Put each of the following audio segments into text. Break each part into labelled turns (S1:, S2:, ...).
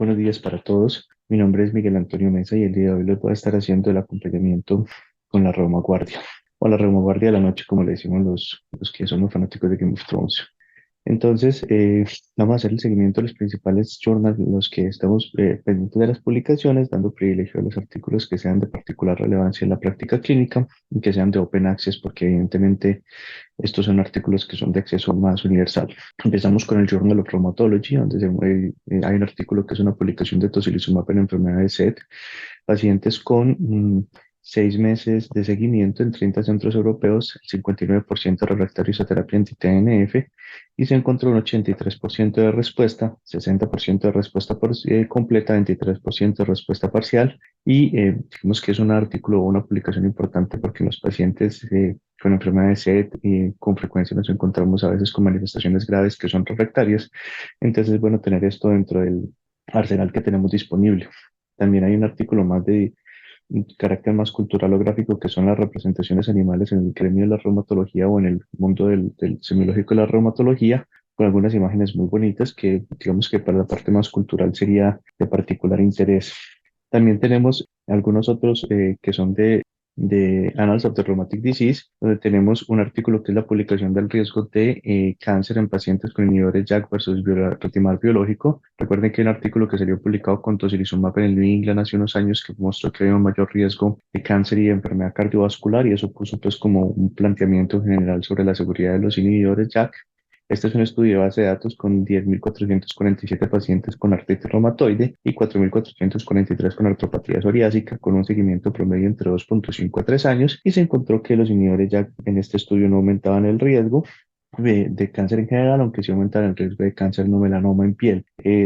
S1: Buenos días para todos. Mi nombre es Miguel Antonio Mesa y el día de hoy les voy a estar haciendo el acompañamiento con la reumaguardia o la reumaguardia de la noche, como le decimos los que somos fanáticos de Game of Thrones. Entonces, vamos a hacer el seguimiento de los principales journals en los que estamos pendientes de las publicaciones, dando privilegio a los artículos que sean de particular relevancia en la práctica clínica y que sean de open access, porque evidentemente estos son artículos que son de acceso más universal. Empezamos con el Journal of Rheumatology, donde hay un artículo que es una publicación de tocilizumab en enfermedades SET, pacientes con 6 meses de seguimiento en 30 centros europeos, el 59% refractarios a terapia anti-TNF, y se encontró un 83% de respuesta, 60% de respuesta completa, 23% de respuesta parcial, y digamos que es un artículo o una publicación importante porque los pacientes con enfermedades SED con frecuencia nos encontramos a veces con manifestaciones graves que son refractarias, entonces es bueno tener esto dentro del arsenal que tenemos disponible. También hay un artículo más de carácter más cultural o gráfico, que son las representaciones animales en el gremio de la reumatología o en el mundo del semiológico de la reumatología, con algunas imágenes muy bonitas que digamos que para la parte más cultural sería de particular interés. También tenemos algunos otros que son de Annals of the Rheumatic Disease, donde tenemos un artículo que es la publicación del riesgo de cáncer en pacientes con inhibidores JAK versus retimar biológico. Recuerden que hay un artículo que salió publicado con tocilizumab en el New England hace unos años que mostró que había un mayor riesgo de cáncer y de enfermedad cardiovascular, y eso puso pues como un planteamiento general sobre la seguridad de los inhibidores JAK. Este es un estudio de base de datos con 10.447 pacientes con artritis reumatoide y 4.443 con artropatía psoriásica, con un seguimiento promedio entre 2,5 a 3 años, y se encontró que los inhibidores ya en este estudio no aumentaban el riesgo de cáncer en general, aunque sí aumentan el riesgo de cáncer no melanoma en piel.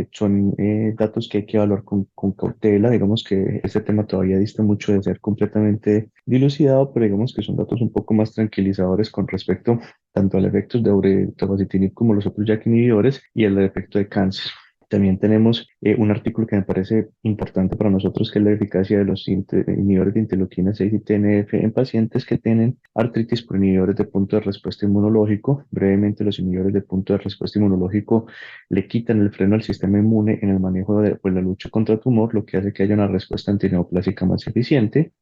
S1: Son datos que hay que evaluar con cautela. Digamos que este tema todavía dista mucho de ser completamente dilucidado, pero digamos que son datos un poco más tranquilizadores con respecto tanto al efecto de tofacitinib como los otros JAK inhibidores y el efecto de cáncer. También tenemos un artículo que me parece importante para nosotros, que es la eficacia de los inhibidores de interleuquina 6 y TNF en pacientes que tienen artritis por inhibidores de punto de respuesta inmunológico. Brevemente, los inhibidores de punto de respuesta inmunológico le quitan el freno al sistema inmune en el manejo de pues, la lucha contra tumor, lo que hace que haya una respuesta antineoplásica más eficiente,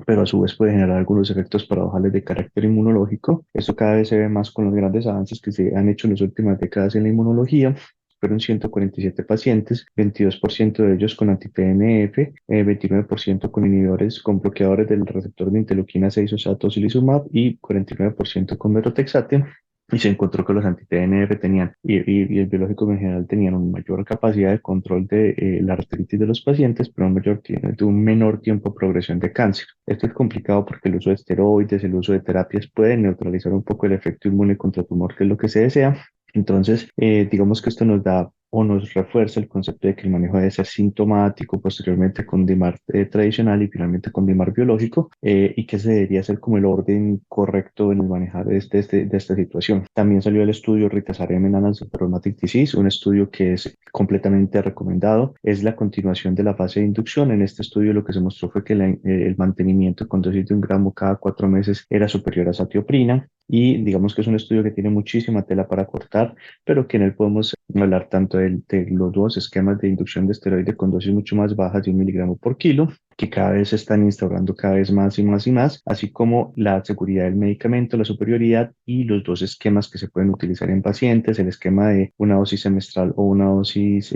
S1: pero a su vez puede generar algunos efectos paradojales de carácter inmunológico. Esto cada vez se ve más con los grandes avances que se han hecho en las últimas décadas en la inmunología. Fueron 147 pacientes, 22% de ellos con anti-TNF, 29% con inhibidores, con bloqueadores del receptor de interleuquina 6, o sea, tocilizumab, y 49% con metotrexate. Y se encontró que los anti-TNF tenían, y el biológico en general, tenían una mayor capacidad de control de la artritis de los pacientes, pero de un menor tiempo de progresión de cáncer. Esto es complicado porque el uso de esteroides, el uso de terapias puede neutralizar un poco el efecto inmune contra tumor, que es lo que se desea. Entonces, digamos que esto nos da o nos refuerza el concepto de que el manejo debe ser sintomático, posteriormente con DIMAR tradicional y finalmente con DIMAR biológico, y que ese debería ser como el orden correcto en el manejar de esta situación. También salió el estudio Ritasarem en Annals of Rheumatic Disease, un estudio que es completamente recomendado. Es la continuación de la fase de inducción. En este estudio lo que se mostró fue que el mantenimiento con dosis de 1 gramo cada 4 meses era superior a satioprina, y digamos que es un estudio que tiene muchísima tela para cortar, pero que en él podemos hablar tanto de los dos esquemas de inducción de esteroide con dosis mucho más bajas de 1 miligramo por kilo, que cada vez se están instaurando cada vez más y más y más, así como la seguridad del medicamento, la superioridad, y los dos esquemas que se pueden utilizar en pacientes, el esquema de una dosis semestral o una dosis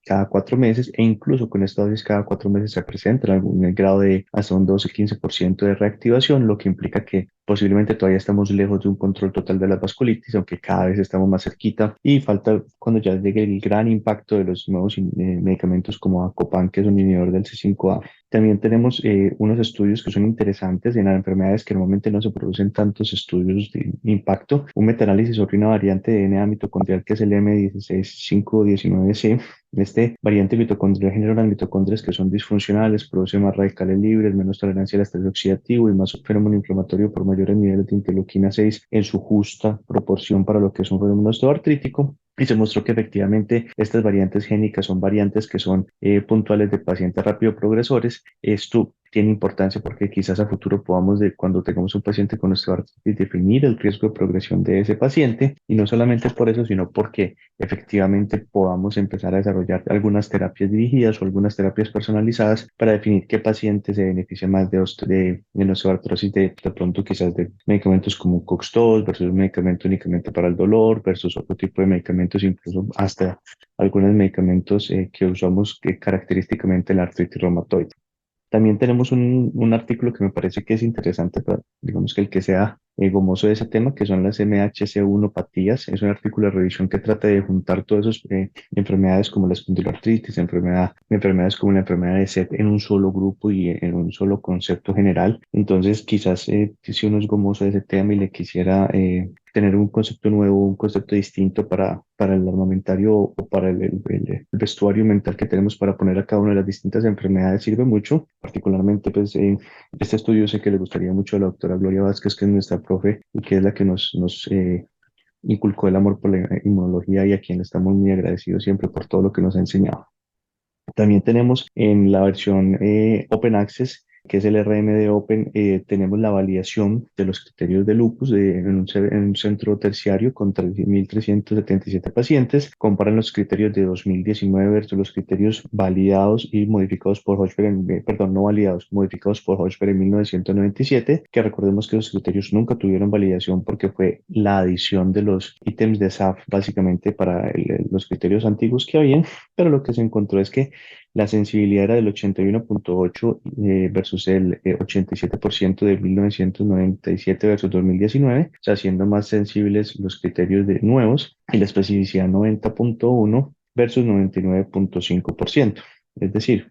S1: cada 4 meses, e incluso con esta dosis cada 4 meses se presenta algún grado de hasta un 12-15% de reactivación, lo que implica que posiblemente todavía estamos lejos de un control total de la vasculitis, aunque cada vez estamos más cerquita, y falta cuando ya llegue el gran impacto de los nuevos medicamentos como Acopan, que es un inhibidor del C5A. También tenemos unos estudios que son interesantes en las enfermedades que normalmente no se producen tantos estudios de impacto. Un metaanálisis sobre una variante de DNA mitocondrial que es el M16519C. Este variante mitocondrial genera unas mitocondrias que son disfuncionales, produce más radicales libres, menos tolerancia al estrés oxidativo y más fenómeno inflamatorio por mayores niveles de interleuquina 6 en su justa proporción para lo que es un fenómeno osteoartrítico. Y se mostró que efectivamente estas variantes génicas son variantes que son puntuales de pacientes rápido progresores. Esto tiene importancia porque quizás a futuro podamos, cuando tengamos un paciente con osteoartritis, definir el riesgo de progresión de ese paciente y no solamente por eso, sino porque efectivamente podamos empezar a desarrollar algunas terapias dirigidas o algunas terapias personalizadas para definir qué paciente se beneficia más de osteoartrosis, de pronto quizás de medicamentos como COX-2 versus un medicamento únicamente para el dolor versus otro tipo de medicamentos, incluso hasta algunos medicamentos que usamos característicamente en la artritis reumatoide. También tenemos un artículo que me parece que es interesante para, digamos que el que sea gomoso de ese tema, que son las MHC1 patías. Es un artículo de revisión que trata de juntar todas esas enfermedades como la espondiloartritis, enfermedades como la enfermedad de SET en un solo grupo y en un solo concepto general. Entonces, quizás si uno es gomoso de ese tema y le quisiera tener un concepto nuevo, un concepto distinto para el armamentario o para el vestuario mental que tenemos para poner a cada una de las distintas enfermedades, sirve mucho. Particularmente, pues, este estudio sé que le gustaría mucho a la doctora Gloria Vázquez, que es nuestra profe y que es la que nos inculcó el amor por la inmunología y a quien le estamos muy agradecidos siempre por todo lo que nos ha enseñado. También tenemos en la versión Open Access, que es el RMD Open, tenemos la validación de los criterios de lupus en un centro terciario con 3.377 pacientes. Comparan los criterios de 2019 versus los criterios validados y modificados por Hochberg, perdón, no validados, modificados por Hochberg en 1997, que recordemos que los criterios nunca tuvieron validación porque fue la adición de los ítems de SAF básicamente para los criterios antiguos que habían, pero lo que se encontró es que la sensibilidad era del 81.8 versus el 87% de 1997 versus 2019, o sea, siendo más sensibles los criterios de nuevos y la especificidad 90.1 versus 99.5%. Es decir,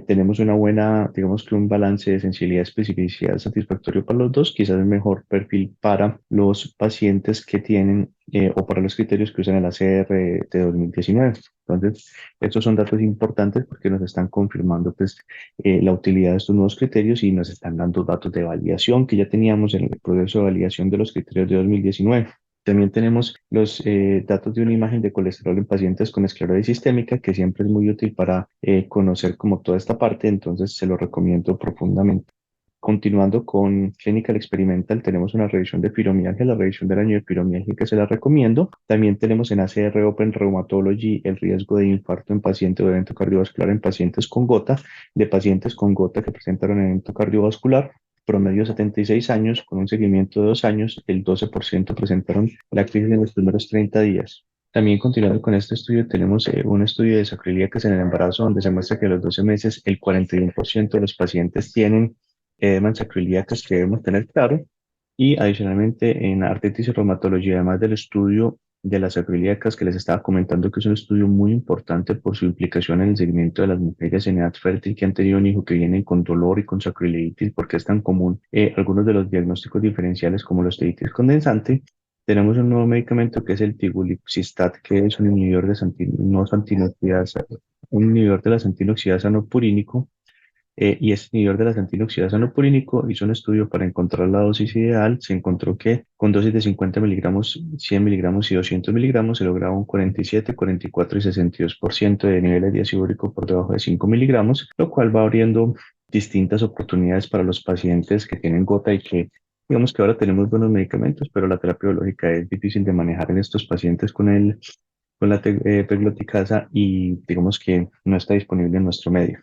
S1: tenemos una buena, digamos que un balance de sensibilidad y especificidad satisfactorio para los dos, quizás el mejor perfil para los pacientes que tienen o para los criterios que usan el ACR de 2019. Entonces, estos son datos importantes porque nos están confirmando pues, la utilidad de estos nuevos criterios y nos están dando datos de validación que ya teníamos en el proceso de validación de los criterios de 2019. También tenemos los datos de una imagen de colesterol en pacientes con esclerosis sistémica, que siempre es muy útil para conocer como toda esta parte, entonces se lo recomiendo profundamente. Continuando con Clinical Experimental, tenemos una revisión de fibromialgia, la revisión del año de fibromialgia que se la recomiendo. También tenemos en ACR Open Rheumatology el riesgo de infarto en pacientes o de evento cardiovascular en pacientes con gota, de pacientes con gota que presentaron evento cardiovascular. Promedio 76 años, con un seguimiento de 2 años, el 12% presentaron la crisis en los primeros 30 días. También continuando con este estudio, tenemos un estudio de sacroiliacas en el embarazo, donde se muestra que a los 12 meses el 41% de los pacientes tienen edemas sacroiliacas que debemos tener claro. Y adicionalmente en artritis y reumatología, además del estudio de las sacroiliacas que les estaba comentando, que es un estudio muy importante por su implicación en el seguimiento de las mujeres en edad fértil que han tenido un hijo que vienen con dolor y con sacroileitis, porque es tan común algunos de los diagnósticos diferenciales como la osteoitis condensante. Tenemos un nuevo medicamento que es el tigulixistat, que es un inhibidor de no antioxidasa, un inhibidor de la antioxidasa no purínico, y es inhibidor de la antioxidasa no purínico. Hizo un estudio para encontrar la dosis ideal. Se encontró que con dosis de 50 miligramos, 100 miligramos y 200 miligramos se lograba un 47, 44 y 62% de niveles de ácido úrico por debajo de 5 miligramos, lo cual va abriendo distintas oportunidades para los pacientes que tienen gota y que digamos que ahora tenemos buenos medicamentos, pero la terapia biológica es difícil de manejar en estos pacientes con la pegloticasa y digamos que no está disponible en nuestro medio.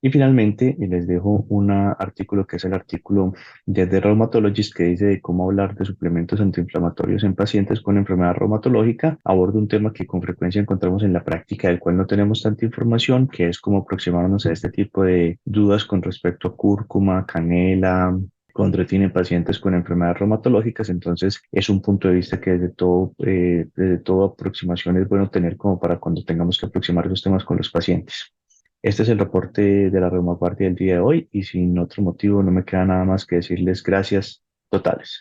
S1: Y finalmente, les dejo un artículo que es el artículo de The Rheumatologist, que dice de cómo hablar de suplementos antiinflamatorios en pacientes con enfermedad reumatológica. Aborda un tema que con frecuencia encontramos en la práctica, del cual no tenemos tanta información, que es cómo aproximarnos a este tipo de dudas con respecto a cúrcuma, canela, condroitina en pacientes con enfermedades reumatológicas. Entonces, es un punto de vista que desde toda aproximación es bueno tener como para cuando tengamos que aproximar esos temas con los pacientes. Este es el reporte de la Reumaguardia del día de hoy y sin otro motivo no me queda nada más que decirles gracias totales.